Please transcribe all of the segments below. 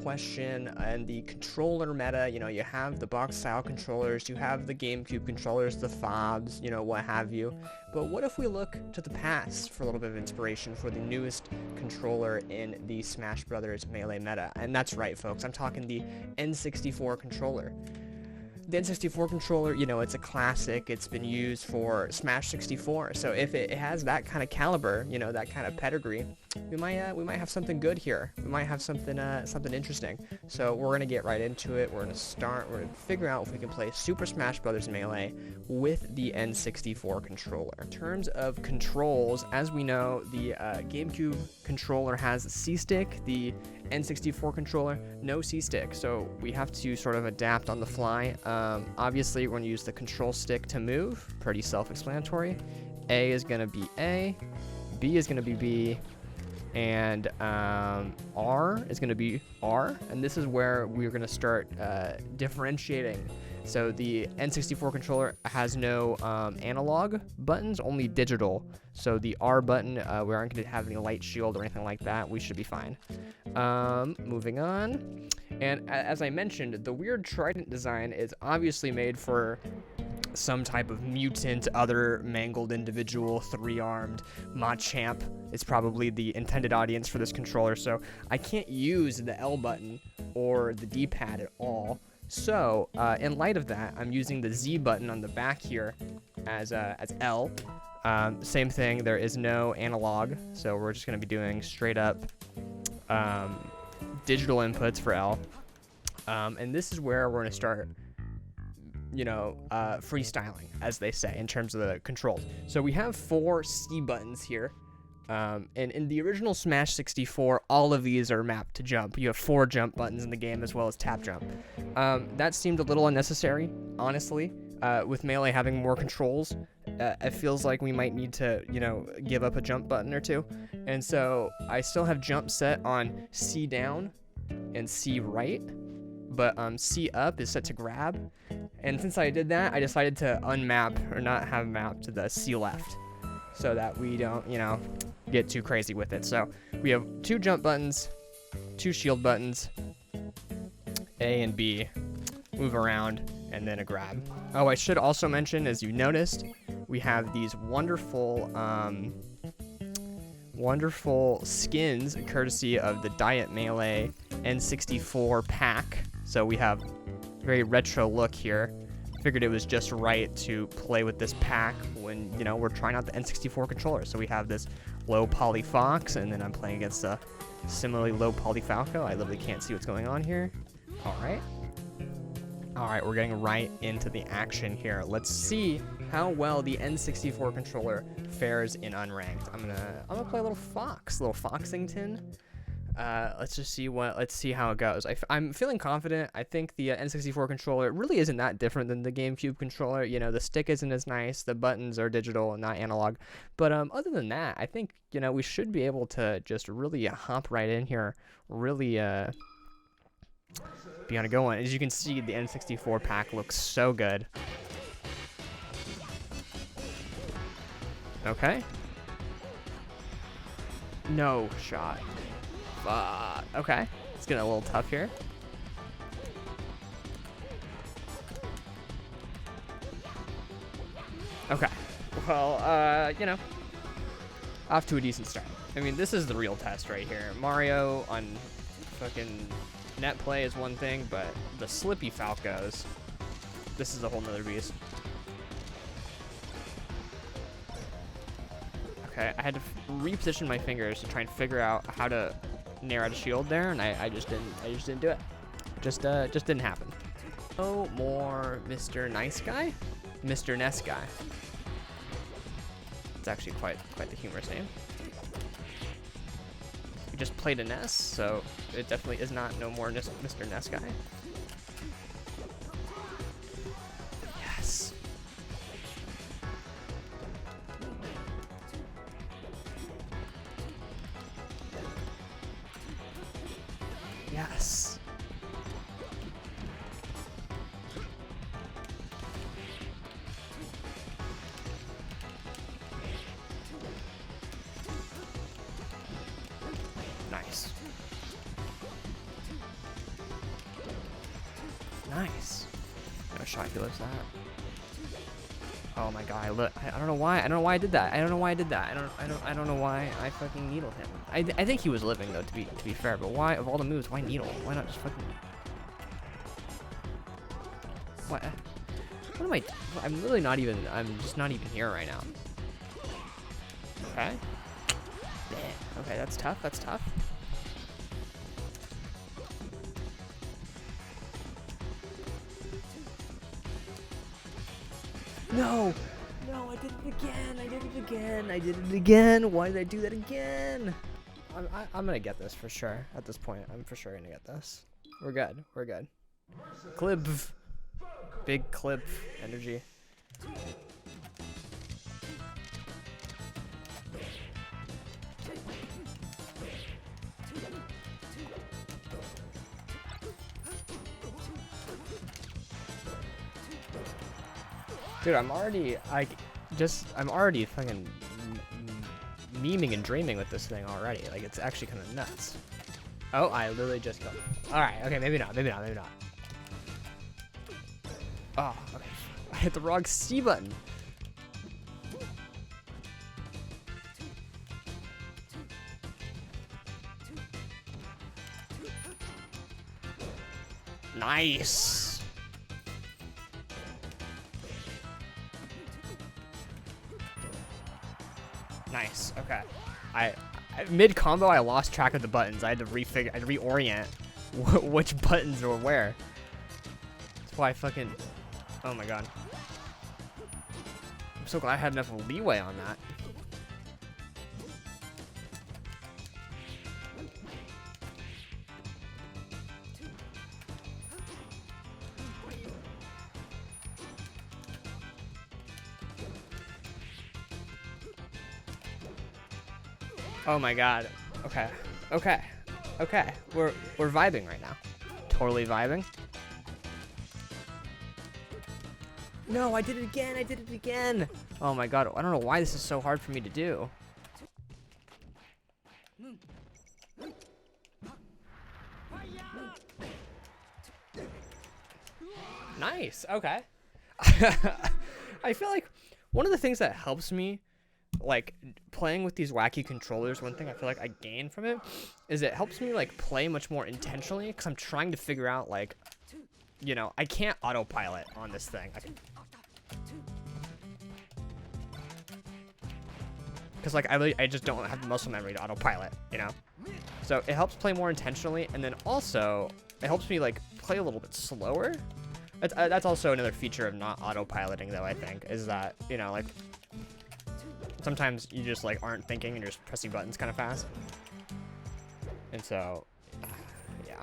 question and the controller meta. You know, you have the box style controllers, you have the GameCube controllers, the fobs, you know, what have you. But what if we look to the past for a little bit of inspiration for the newest controller in the Smash Brothers Melee meta? And that's right, folks, I'm talking the N64 controller. The N64 controller, you know, it's a classic. It's been used for Smash 64. So if it has that kind of caliber, you know, that kind of pedigree, we might have something good here. We might have something interesting. So we're gonna get right into it. We're gonna figure out if we can play Super Smash Bros. Melee with the N64 controller. In terms of controls, as we know, the GameCube controller has C-stick. The N64 controller, no C-stick, so we have to sort of adapt on the fly. Obviously, we're going to use the control stick to move, pretty self-explanatory. A is going to be A, B is going to be B, and R is going to be R, and this is where we're going to start differentiating. So the N64 controller has no analog buttons, only digital. So the R button, we aren't going to have any light shield or anything like that. We should be fine. Moving on. And as I mentioned, the weird trident design is obviously made for some type of mutant, other mangled individual, three-armed Machamp is probably the intended audience for this controller. So I can't use the L button or the D-pad at all. So, in light of that, I'm using the Z button on the back here as L. Same thing, there is no analog, so we're just going to be doing straight up digital inputs for L. And this is where we're going to start, you know, freestyling, as they say, in terms of the controls. So we have 4 C buttons here. And in the original Smash 64, all of these are mapped to jump. You have 4 jump buttons in the game as well as tap jump. That seemed a little unnecessary, honestly. With Melee having more controls, it feels like we might need to, you know, give up a jump button or 2. And so I still have jump set on C down and C right, but C up is set to grab. And since I did that, I decided to unmap or not have mapped to the C left, so that we don't, you know, get too crazy with it. So we have 2 jump buttons, 2 shield buttons, A and B, move around, and then a grab. Oh, I should also mention, as you noticed, we have these wonderful skins courtesy of the Diet Melee N64 pack. So we have a very retro look here. Figured it was just right to play with this pack when, you know, we're trying out the N64 controller. So we have this low poly Fox, and then I'm playing against a similarly low poly Falco. I literally can't see what's going on here. All right, we're getting right into the action here. Let's see how well the N64 controller fares in unranked. I'm gonna play a little Foxington. Let's see how it goes. I'm feeling confident. I think the N64 controller really isn't that different than the GameCube controller. You know, the stick isn't as nice. The buttons are digital and not analog. But other than that, I think, you know, we should be able to just really hop right in here. Really be on a go one. As you can see, the N64 pack looks so good. Okay. No shot. Okay, it's getting a little tough here. Okay, well, you know, off to a decent start. I mean, this is the real test right here. Mario on fucking net play is one thing, but the Slippy Falcos, this is a whole nother beast. Okay, I had to reposition my fingers to try and figure out how to narrow the shield there, and I just didn't do it. Just didn't happen. Oh, more Mr. Nice Guy? Mr. Ness Guy. It's actually quite the humorous name. We just played a Ness, so it definitely is not no more Mr. Ness Guy. Yes. Yes. Nice. Nice. No shot he lives that. Oh my god, I don't know why. I don't know why I did that. I don't know why I did that. I don't know why I fucking needled him. I think he was living though, to be fair, but why of all the moves, why needle? Why not just fucking what? What am I? I'm really not even. I'm just not even here right now. Okay. Damn. Okay, that's tough. That's tough. No. No, I did it again. I did it again. I did it again. Why did I do that again? I'm gonna get this for sure. At this point, I'm for sure gonna get this. We're good. We're good. Clip. Big clip energy. Dude, I'm already fucking memeing and dreaming with this thing already. Like, it's actually kind of nuts. Oh, I literally just killed him. Alright, okay, maybe not. Oh, okay. I hit the wrong C button. Nice. Nice. Okay. I mid combo I lost track of the buttons. I had to reorient which buttons were where. That's why I fucking. Oh my god. I'm so glad I had enough leeway on that. Oh my god. Okay. Okay. Okay. We're vibing right now. Totally vibing. No, I did it again. I did it again. Oh my god. I don't know why this is so hard for me to do. Nice. Okay. I feel like one of the things that helps me, like, playing with these wacky controllers, one thing I feel like I gain from it is it helps me, like, play much more intentionally, because I'm trying to figure out, like, you know, I can't autopilot on this thing. Because, like, I just don't have the muscle memory to autopilot, you know? So it helps play more intentionally, and then also it helps me, like, play a little bit slower. That's also another feature of not autopiloting, though, I think, is that, you know, like, sometimes you just, like, aren't thinking and you're just pressing buttons kind of fast. And so, yeah.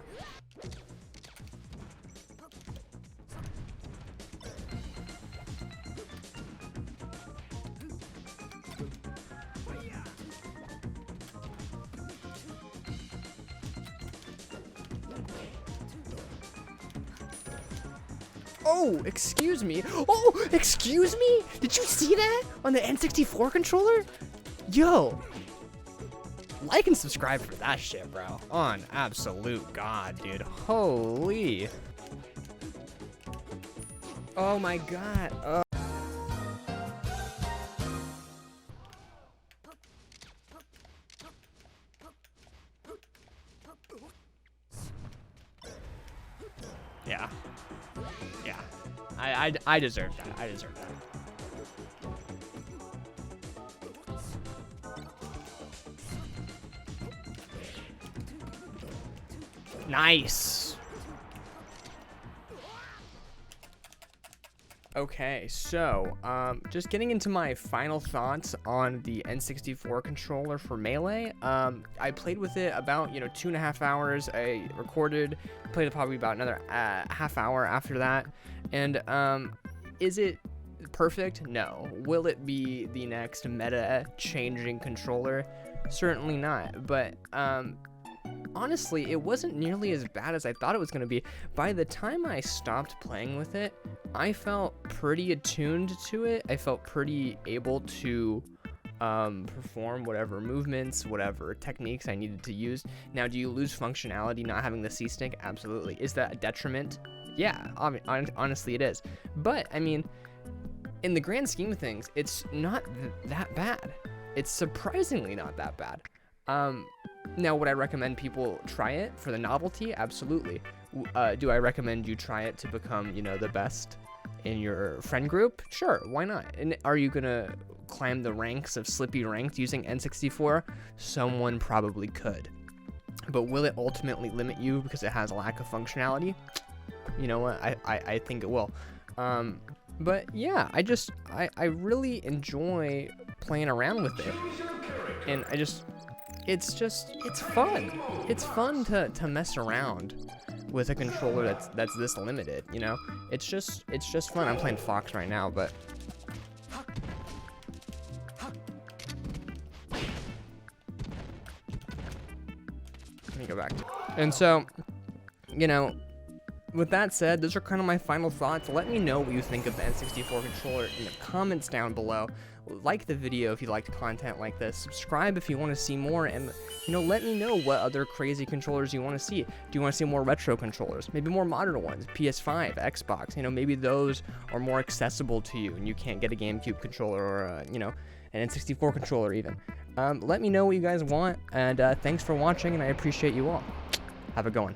Oh, excuse me. Oh, excuse me? Did you see that on the N64 controller? Yo. Like and subscribe for that shit, bro. On absolute god, dude. Holy. Oh my god. Yeah. Yeah. I deserve that. I deserve that. Nice. Okay, so just getting into my final thoughts on the N64 controller for Melee. I played with it about 2.5 hours. I recorded, played it probably about another half hour after that. And is it perfect? No. Will it be the next meta changing controller? Certainly not. But honestly, it wasn't nearly as bad as I thought it was going to be. By the time I stopped playing with it, I felt pretty attuned to it. I felt pretty able to perform whatever movements, whatever techniques I needed to use. Now, do you lose functionality not having the C-Stick? Absolutely. Is that a detriment? Yeah, honestly it is. But, I mean, in the grand scheme of things, it's not that bad. It's surprisingly not that bad. Now, would I recommend people try it for the novelty? Absolutely. Do I recommend you try it to become, the best in your friend group? Sure, why not? And are you gonna climb the ranks of Slippy Ranked using N64? Someone probably could. But will it ultimately limit you because it has a lack of functionality? You know what? I think it will. But yeah, I really enjoy playing around with it. And it's fun. It's fun to mess around with a controller that's this limited, It's just fun. I'm playing Fox right now, but let me go back. And so, with that said, those are kind of my final thoughts. Let me know what you think of the N64 controller in the comments down below. Like the video if you liked content like this. Subscribe if you want to see more, and let me know what other crazy controllers you want to see. Do you want to see more retro controllers? Maybe more modern ones, PS5, Xbox. Maybe those are more accessible to you, and you can't get a GameCube controller or an N64 controller even. Let me know what you guys want, and thanks for watching, and I appreciate you all. Have a good one.